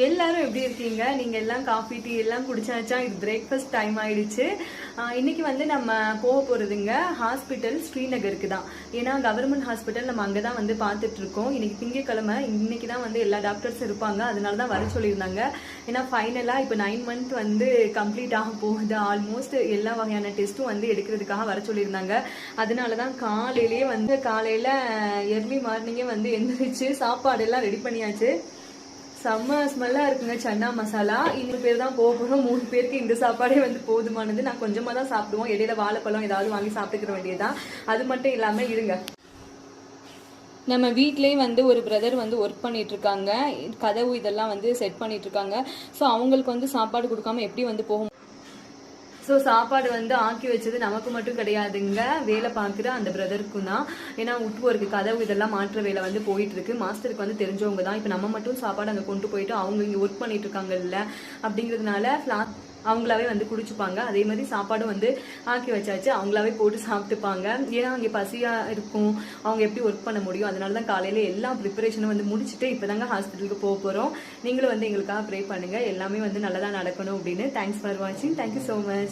எல்லாரும் எப்படி இருக்கீங்க? நீங்க எல்லாம் காஃபி டீ எல்லாம் குடிச்சாச்சா? இது பிரேக்ஃபாஸ்ட் டைம் ஆயிடுச்சு. இன்னைக்கு வந்து நம்ம போக போறதுங்க ஹாஸ்பிட்டல் ஸ்ரீநகருக்கு தான். ஏன்னா கவர்மெண்ட் ஹாஸ்பிட்டல் நம்ம அங்கதான் வந்து பார்த்துட்டு இருக்கோம். இன்னைக்கு திங்கட்கிழமை, இன்னைக்கு தான் வந்து எல்லா டாக்டர்ஸ் இருப்பாங்க, அதனால தான் வர சொல்லியிருந்தாங்க. ஏன்னா ஃபைனலா இப்போ 9 மந்த் வந்து கம்ப்ளீட் ஆக போகுது. ஆல்மோஸ்ட் எல்லா வகையான டெஸ்ட்டும் வந்து எடுக்கிறதுக்காக வர சொல்லியிருந்தாங்க. அதனாலதான் காலையில எர்லி மார்னிங்கே வந்து எந்திரிச்சு சாப்பாடு எல்லாம் ரெடி பண்ணியாச்சு. செம்ம ஸ்மெல்லா இருக்குங்க சன்னா மசாலா. 2 பேர் தான் போக போறோம். 3 பேருக்கு இந்த சாப்பாடே வந்து போதுமானது. நான் கொஞ்சமா தான் சாப்பிடுவோம். இடையில வாழைப்பழம் ஏதாவது வாங்கி சாப்பிட்டுக்கிற வேண்டியதுதான். அது மட்டும் இல்லாம இருங்க, நம்ம வீட்லயே வந்து ஒரு பிரதர் வந்து ஒர்க் பண்ணிட்டு இருக்காங்க. கதவு இதெல்லாம் வந்து செட் பண்ணிட்டு இருக்காங்க. ஸோ அவங்களுக்கு வந்து சாப்பாடு கொடுக்காம எப்படி வந்து போகும்? ஸோ சாப்பாடு வந்து ஆக்கி வச்சது நமக்கு மட்டும் கிடையாதுங்க, வேலை பார்க்குற அந்த பிரதருக்கும் தான். ஏன்னா உட் ஒர்க்கு கதவு இதெல்லாம் மாற்ற வேலை வந்து போயிட்டு இருக்கு. மாஸ்டருக்கு வந்து தெரிஞ்சவங்க தான். இப்போ நம்ம மட்டும் சாப்பாடு அங்கே கொண்டு போயிட்டு அவங்க இங்கே ஒர்க் பண்ணிட்டு இருக்காங்க இல்லை அப்படிங்கிறதுனால அவங்களாவே வந்து குடிச்சுப்பாங்க. அதே மாதிரி சாப்பாடும் வந்து ஆக்கி வச்சாச்சு, அவங்களாவே போட்டு சாப்பிட்டுப்பாங்க. ஏன்னா அங்கே பசியா இருக்கும், அவங்க எப்படி ஒர்க் பண்ண முடியும்? அதனால தான் காலையில எல்லா ப்ரிப்பரேஷனும் வந்து முடிச்சுட்டு இப்போதாங்க ஹாஸ்பிட்டலுக்கு போக போறோம். நீங்களும் வந்து எங்களுக்காக ப்ரே பண்ணுங்க, எல்லாமே வந்து நல்லதா நடக்கணும் அப்படின்னு. தேங்க்ஸ் ஃபார் வாட்சிங். Thank you so much.